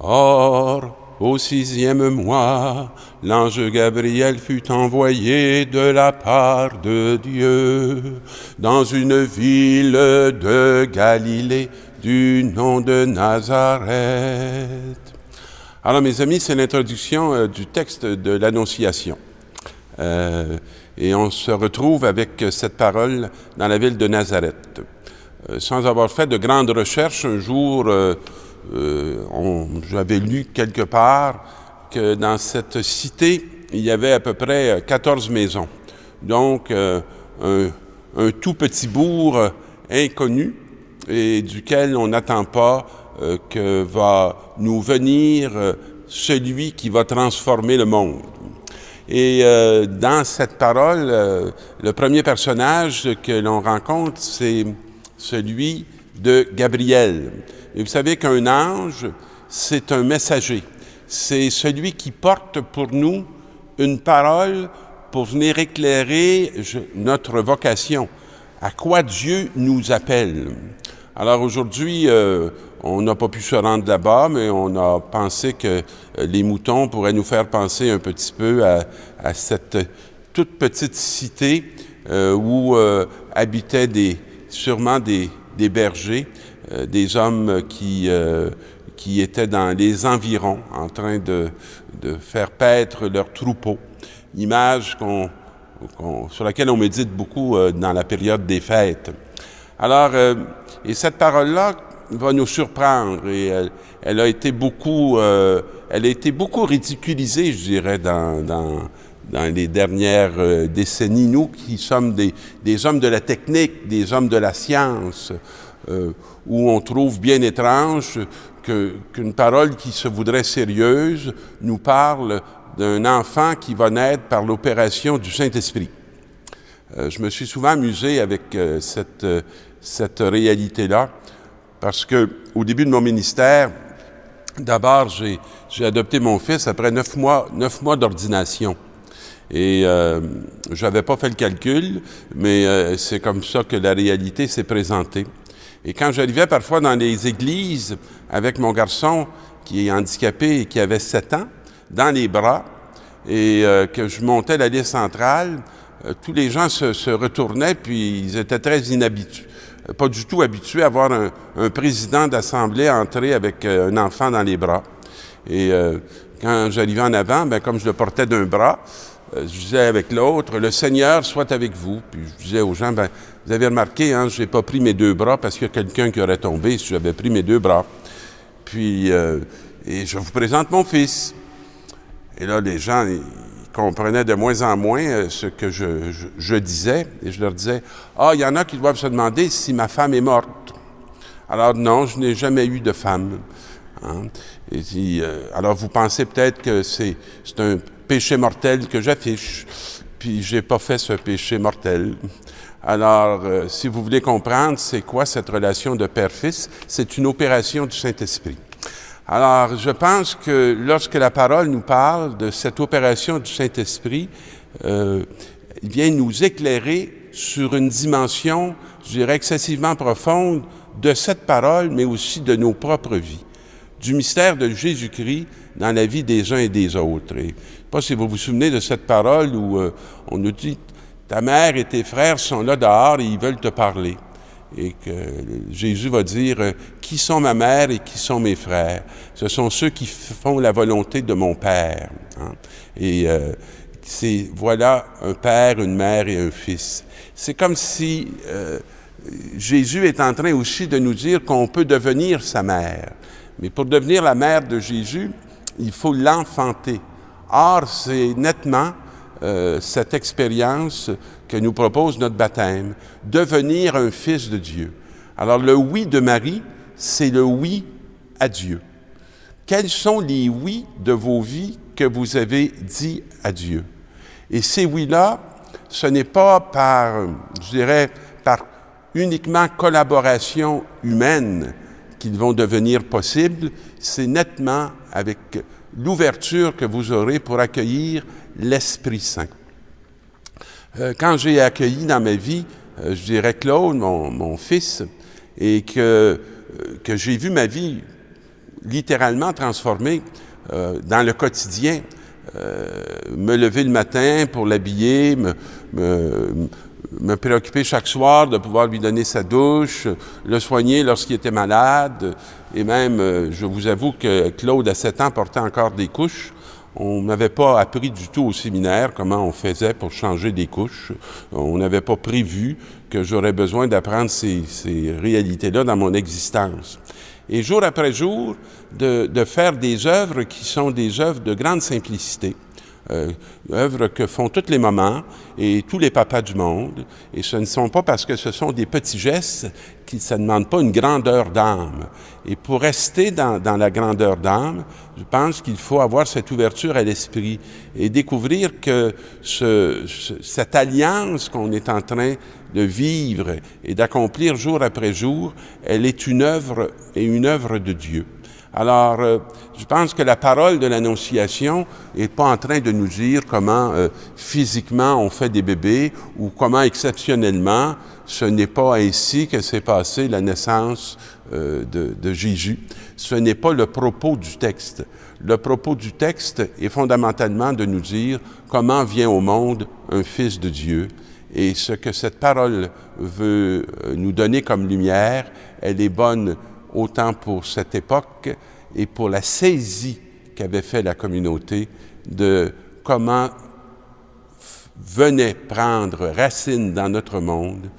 Or, au 6e mois, l'ange Gabriel fut envoyé de la part de Dieu dans une ville de Galilée du nom de Nazareth. Alors, mes amis, c'est l'introduction du texte de l'Annonciation. Et on se retrouve avec cette parole dans la ville de Nazareth. Sans avoir fait de grandes recherches, un jour, j'avais lu quelque part que dans cette cité, il y avait à peu près 14 maisons. Donc, un tout petit bourg inconnu et duquel on n'attend pas que va nous venir celui qui va transformer le monde. Et dans cette parole, le premier personnage que l'on rencontre, c'est celui de Gabriel. Et vous savez qu'un ange, c'est un messager. C'est celui qui porte pour nous une parole pour venir éclairer notre vocation, à quoi Dieu nous appelle. Alors aujourd'hui, on n'a pas pu se rendre là-bas, mais on a pensé que les moutons pourraient nous faire penser un petit peu à cette toute petite cité où habitaient sûrement des bergers, des hommes qui étaient dans les environs en train de faire paître leurs troupeaux. Image sur laquelle on médite beaucoup dans la période des fêtes. Alors, et cette parole-là va nous surprendre et elle a été beaucoup ridiculisée, je dirais, dans les dernières décennies. Nous qui sommes des hommes de la technique, des hommes de la science, où on trouve bien étrange qu'une parole qui se voudrait sérieuse nous parle d'un enfant qui va naître par l'opération du Saint-Esprit. Je me suis souvent amusé avec cette réalité-là, parce que au début de mon ministère, d'abord, j'ai adopté mon fils après 9 mois d'ordination. Et je n'avais pas fait le calcul, mais c'est comme ça que la réalité s'est présentée. Et quand j'arrivais parfois dans les églises avec mon garçon qui est handicapé et qui avait 7 ans, dans les bras, et que je montais l'allée centrale, tous les gens se retournaient, puis ils étaient très inhabitués, pas du tout habitués à voir un président d'assemblée entrer avec un enfant dans les bras. Et quand j'arrivais en avant, bien, comme je le portais d'un bras, je disais avec l'autre, « Le Seigneur soit avec vous ». Puis je disais aux gens, « Bien, vous avez remarqué, hein, je n'ai pas pris mes 2 bras parce qu'il y a quelqu'un qui aurait tombé si j'avais pris mes 2 bras. » Puis, et je vous présente mon fils. Et là, les gens, ils comprenaient de moins en moins ce que je disais. Et je leur disais, « Ah, il y en a qui doivent se demander si ma femme est morte. » Alors non, je n'ai jamais eu de femme. Hein? Et puis, alors vous pensez peut-être que c'est un péché mortel que j'affiche, puis j'ai pas fait ce péché mortel. Alors, si vous voulez comprendre c'est quoi cette relation de père-fils, c'est une opération du Saint-Esprit. Alors, je pense que lorsque la parole nous parle de cette opération du Saint-Esprit, il vient nous éclairer sur une dimension, je dirais, excessivement profonde de cette parole, mais aussi de nos propres vies, du mystère de Jésus-Christ dans la vie des uns et des autres. Et je ne sais pas si vous vous souvenez de cette parole où on nous dit « Ta mère et tes frères sont là dehors et ils veulent te parler. » Et que Jésus va dire « Qui sont ma mère et qui sont mes frères? Ce sont ceux qui font la volonté de mon Père. Hein? » Et voilà un père, une mère et un fils. C'est comme si Jésus est en train aussi de nous dire qu'on peut devenir sa mère. Mais pour devenir la mère de Jésus, il faut l'enfanter. Or, c'est nettement cette expérience que nous propose notre baptême, devenir un fils de Dieu. Alors, le oui de Marie, c'est le oui à Dieu. Quels sont les oui de vos vies que vous avez dit à Dieu? Et ces oui-là, ce n'est pas par, je dirais, par uniquement collaboration humaine qu'ils vont devenir possibles, c'est nettement avec l'ouverture que vous aurez pour accueillir l'Esprit Saint. Quand j'ai accueilli dans ma vie, je dirais Claude, mon fils, et que j'ai vu ma vie littéralement transformé dans le quotidien. Me lever le matin pour l'habiller, me préoccuper chaque soir de pouvoir lui donner sa douche, le soigner lorsqu'il était malade. Et même, je vous avoue que Claude, à 7 ans, portait encore des couches. On n'avait pas appris du tout au séminaire comment on faisait pour changer des couches. On n'avait pas prévu que j'aurais besoin d'apprendre ces réalités-là dans mon existence. Et jour après jour, de faire des œuvres qui sont des œuvres de grande simplicité. Œuvres que font toutes les mamans et tous les papas du monde. Et ce ne sont pas parce que ce sont des petits gestes ça ne demande pas une grandeur d'âme. Et pour rester dans la grandeur d'âme, je pense qu'il faut avoir cette ouverture à l'esprit et découvrir que cette alliance qu'on est en train de vivre et d'accomplir jour après jour, elle est une œuvre de Dieu. Alors, je pense que la parole de l'Annonciation n'est pas en train de nous dire comment physiquement on fait des bébés ou comment exceptionnellement ce n'est pas ainsi que s'est passée la naissance de Jésus. Ce n'est pas le propos du texte. Le propos du texte est fondamentalement de nous dire comment vient au monde un Fils de Dieu. Et ce que cette parole veut nous donner comme lumière, elle est bonne autant pour cette époque et pour la saisie qu'avait fait la communauté de comment venait prendre racine dans notre monde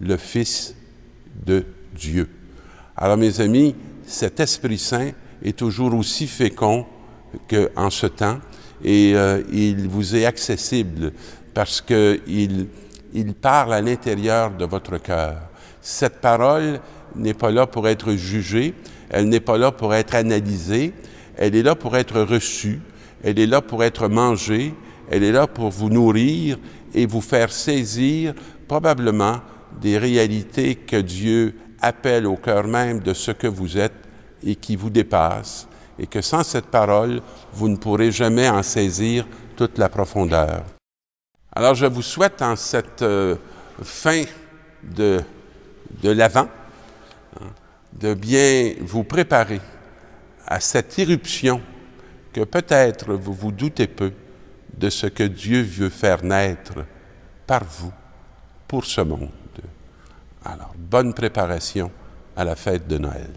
le Fils de Dieu. Alors, mes amis, cet Esprit Saint est toujours aussi fécond qu'en ce temps et il vous est accessible parce qu'il parle à l'intérieur de votre cœur. Cette parole n'est pas là pour être jugée, elle n'est pas là pour être analysée, elle est là pour être reçue, elle est là pour être mangée, elle est là pour vous nourrir et vous faire saisir probablement des réalités que Dieu appelle au cœur même de ce que vous êtes et qui vous dépassent, et que sans cette parole, vous ne pourrez jamais en saisir toute la profondeur. Alors, je vous souhaite en cette fin de l'Avent, de bien vous préparer à cette irruption que peut-être vous vous doutez peu de ce que Dieu veut faire naître par vous pour ce monde. Alors, bonne préparation à la fête de Noël.